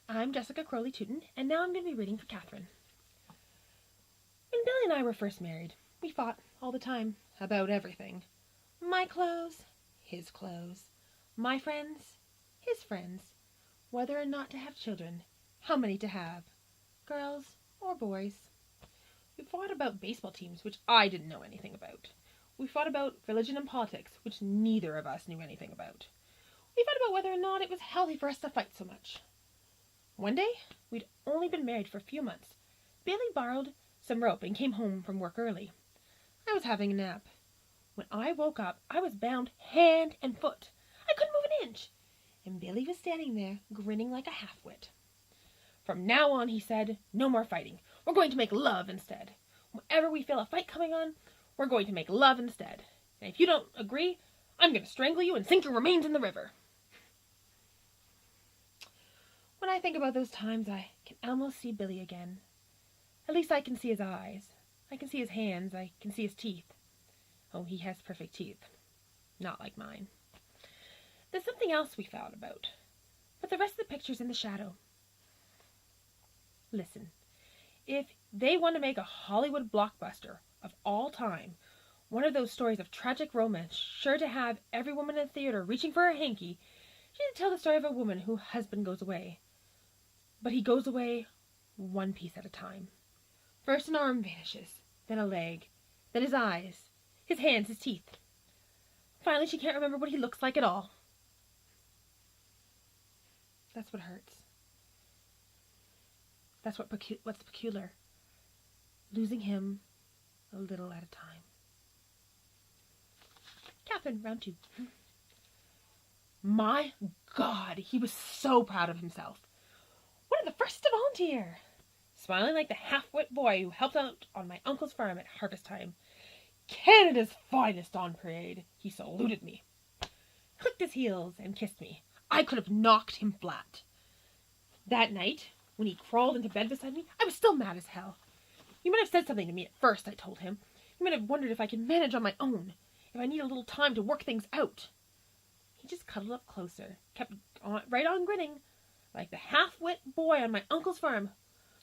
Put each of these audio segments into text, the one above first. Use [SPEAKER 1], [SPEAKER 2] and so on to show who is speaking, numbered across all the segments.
[SPEAKER 1] I'm Jessica Crowley-Tootin, and now I'm going to be reading for Catherine. When Billy and I were first married, we fought all the time about everything. My clothes, his clothes, my friends, his friends, whether or not to have children, how many to have, girls or boys. We fought about baseball teams, which I didn't know anything about. We fought about religion and politics, which neither of us knew anything about. We fought about whether or not it was healthy for us to fight so much. One day, we'd only been married for a few months. Billy borrowed some rope and came home from work early. I was having a nap. When I woke up, I was bound hand and foot. I couldn't move an inch. And Billy was standing there, grinning like a half-wit. From now on, he said, no more fighting. We're going to make love instead. Whenever we feel a fight coming on, we're going to make love instead. And if you don't agree, I'm going to strangle you and sink your remains in the river. When I think about those times, I can almost see Billy again. At least I can see his eyes. I can see his hands. I can see his teeth. Oh, he has perfect teeth. Not like mine. There's something else we found about, but the rest of the picture's in the shadow. Listen, if they want to make a Hollywood blockbuster of all time, one of those stories of tragic romance sure to have every woman in the theater reaching for her hanky, she should tell the story of a woman whose husband goes away. But he goes away one piece at a time. First an arm vanishes, then a leg, then his eyes, his hands, his teeth. Finally, she can't remember what he looks like at all. That's what hurts. That's what's peculiar. Losing him a little at a time. Catherine, round 2. My God, he was so proud of himself. One of the first to volunteer. Smiling like the half-wit boy who helped out on my uncle's farm at harvest time. Canada's finest on parade. He saluted me, clicked his heels, and kissed me. I could have knocked him flat. That night, when he crawled into bed beside me, I was still mad as hell. You might have said something to me at first, I told him. You might have wondered if I could manage on my own, if I need a little time to work things out. He just cuddled up closer, kept right on grinning, like the half-wit boy on my uncle's farm,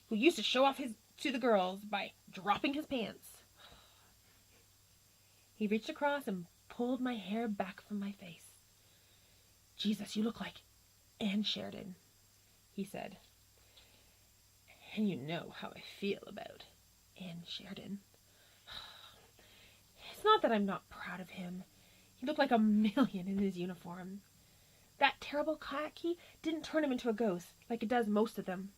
[SPEAKER 1] who used to show off to the girls by dropping his pants. He reached across and pulled my hair back from my face. Jesus, you look like Anne Sheridan, he said. And you know how I feel about Anne Sheridan. It's not that I'm not proud of him. He looked like a million in his uniform. That terrible khaki didn't turn him into a ghost like it does most of them.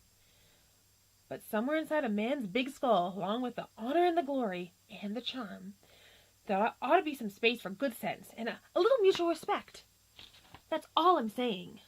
[SPEAKER 1] But somewhere inside a man's big skull, along with the honor and the glory and the charm, there ought to be some space for good sense and a little mutual respect. That's all I'm saying.